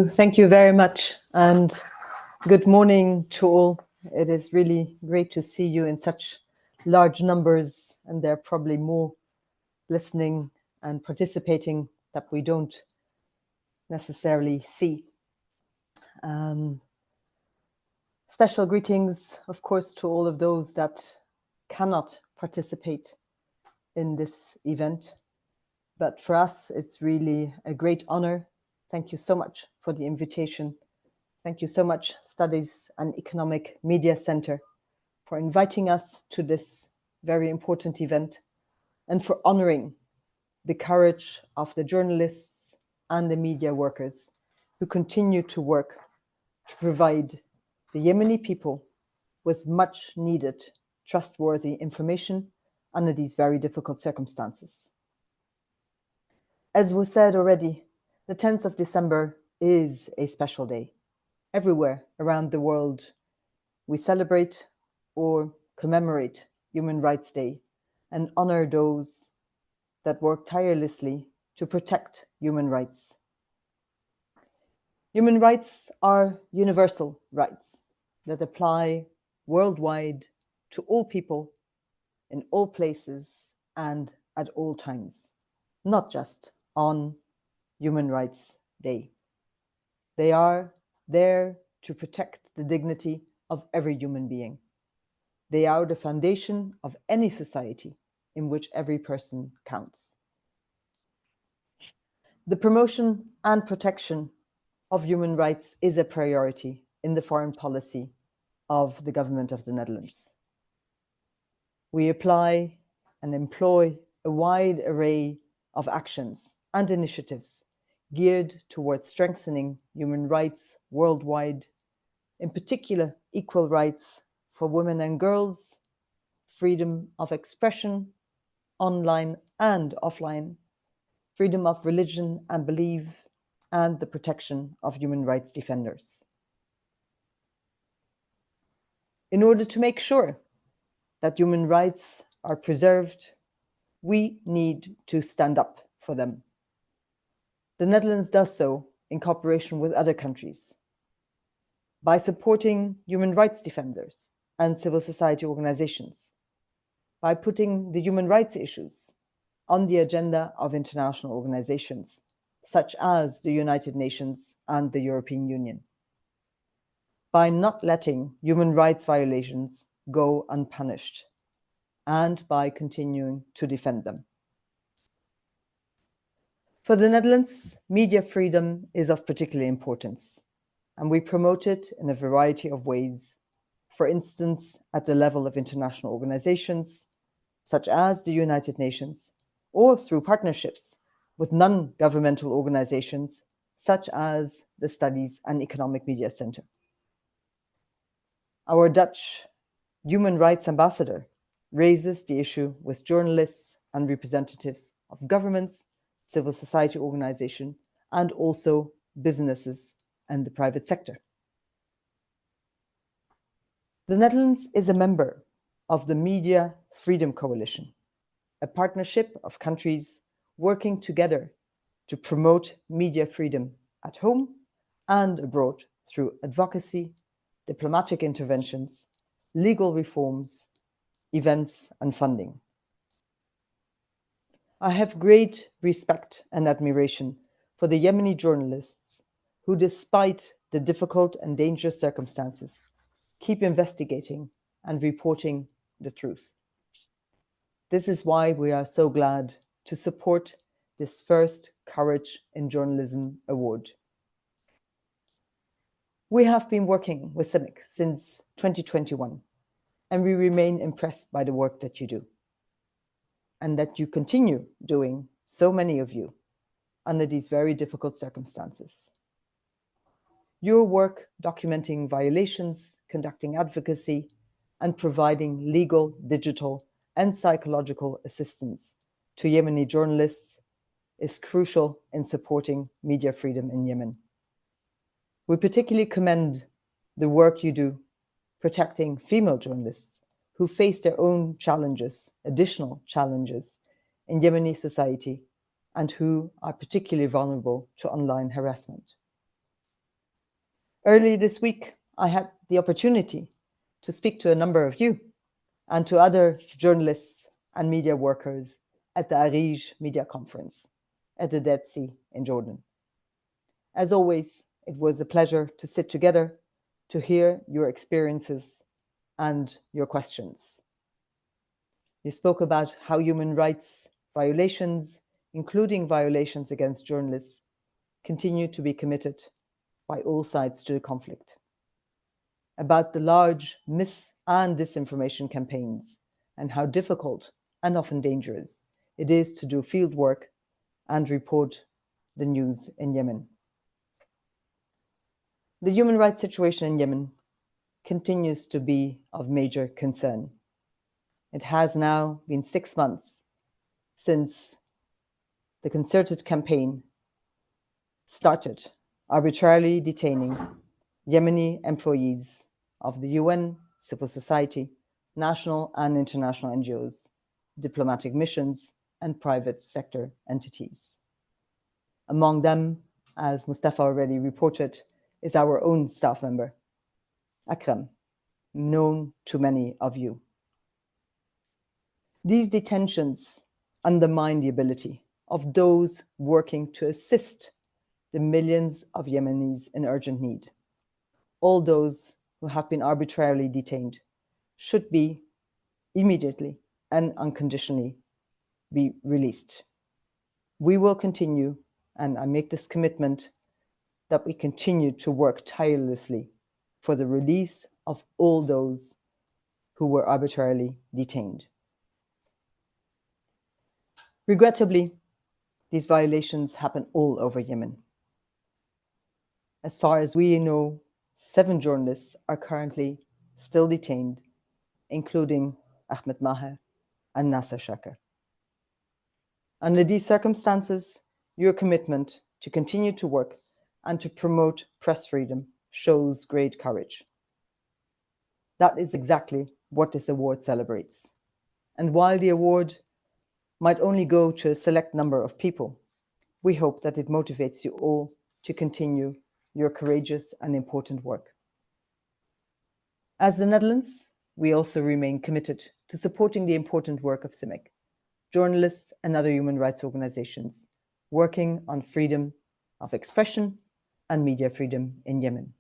Thank you very much, and good morning to all. It is really great to see you in such large numbers, and there are probably more listening and participating that we don't necessarily see. Special greetings, of course, to all of those that cannot participate in this event. But for us, it's really a great honor. Thank you so much for the invitation. Thank you so much, Studies and Economic Media Center, for inviting us to this very important event and for honoring the courage of the journalists and the media workers who continue to work to provide the Yemeni people with much needed, trustworthy information under these very difficult circumstances. As was said already, the 10th of December is a special day. Everywhere around the world, we celebrate or commemorate Human Rights Day and honor those that work tirelessly to protect human rights. Human rights are universal rights that apply worldwide to all people in all places and at all times, not just on Human Rights Day. They are there to protect the dignity of every human being. They are the foundation of any society in which every person counts. The promotion and protection of human rights is a priority in the foreign policy of the government of the Netherlands. We apply and employ a wide array of actions and initiatives geared towards strengthening human rights worldwide, in particular equal rights for women and girls, freedom of expression, online and offline, freedom of religion and belief, and the protection of human rights defenders. In order to make sure that human rights are preserved, we need to stand up for them. The Netherlands does so in cooperation with other countries by supporting human rights defenders and civil society organizations, by putting the human rights issues on the agenda of international organizations, such as the United Nations and the European Union, by not letting human rights violations go unpunished, and by continuing to defend them. For the Netherlands, media freedom is of particular importance, and we promote it in a variety of ways, for instance, at the level of international organizations, such as the United Nations, or through partnerships with non-governmental organizations, such as the Studies and Economic Media Center. Our Dutch human rights ambassador raises the issue with journalists and representatives of governments, civil society organizations, and also businesses and the private sector. The Netherlands is a member of the Media Freedom Coalition, a partnership of countries working together to promote media freedom at home and abroad through advocacy, diplomatic interventions, legal reforms, events, and funding. I have great respect and admiration for the Yemeni journalists who, despite the difficult and dangerous circumstances, keep investigating and reporting the truth. This is why we are so glad to support this first Courage in Journalism Award. We have been working with CIMIC since 2021, and we remain impressed by the work that you do, and that you continue doing, so many of you, under these very difficult circumstances. Your work documenting violations, conducting advocacy, and providing legal, digital, and psychological assistance to Yemeni journalists is crucial in supporting media freedom in Yemen. We particularly commend the work you do protecting female journalists who face their own challenges, additional challenges in Yemeni society, and who are particularly vulnerable to online harassment. Early this week, I had the opportunity to speak to a number of you and to other journalists and media workers at the Arij Media Conference at the Dead Sea in Jordan. As always, it was a pleasure to sit together to hear your experiences and your questions. You spoke about how human rights violations, including violations against journalists, continue to be committed by all sides to the conflict. About the large mis- and disinformation campaigns and how difficult and often dangerous it is to do field work and report the news in Yemen. The human rights situation in Yemen continues to be of major concern. It has now been 6 months since the concerted campaign started, arbitrarily detaining Yemeni employees of the UN, civil society, national and international NGOs, diplomatic missions, and private sector entities. Among them, as Mustafa already reported, is our own staff member, Akram, known to many of you. These detentions undermine the ability of those working to assist the millions of Yemenis in urgent need. All those who have been arbitrarily detained should be immediately and unconditionally be released. We will continue, and I make this commitment, that we continue to work tirelessly for the release of all those who were arbitrarily detained. Regrettably, these violations happen all over Yemen. As far as we know, 7 journalists are currently still detained, including Ahmed Maher and Nasser Shakar. Under these circumstances, your commitment to continue to work and to promote press freedom shows great courage. That is exactly what this award celebrates. And while the award might only go to a select number of people, we hope that it motivates you all to continue your courageous and important work. As the Netherlands, we also remain committed to supporting the important work of CIMIC, journalists and other human rights organizations working on freedom of expression and media freedom in Yemen.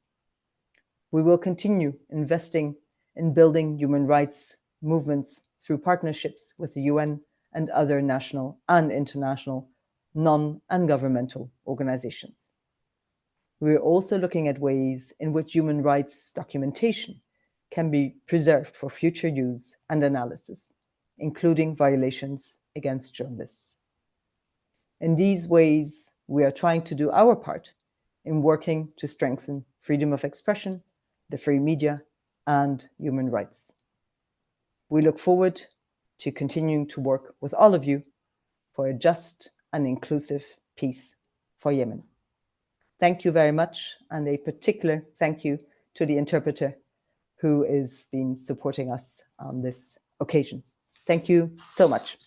We will continue investing in building human rights movements through partnerships with the UN and other national and international non- and governmental organizations. We are also looking at ways in which human rights documentation can be preserved for future use and analysis, including violations against journalists. In these ways, we are trying to do our part in working to strengthen freedom of expression, the free media, and human rights. We look forward to continuing to work with all of you for a just and inclusive peace for Yemen. Thank you very much, and a particular thank you to the interpreter who has been supporting us on this occasion. Thank you so much.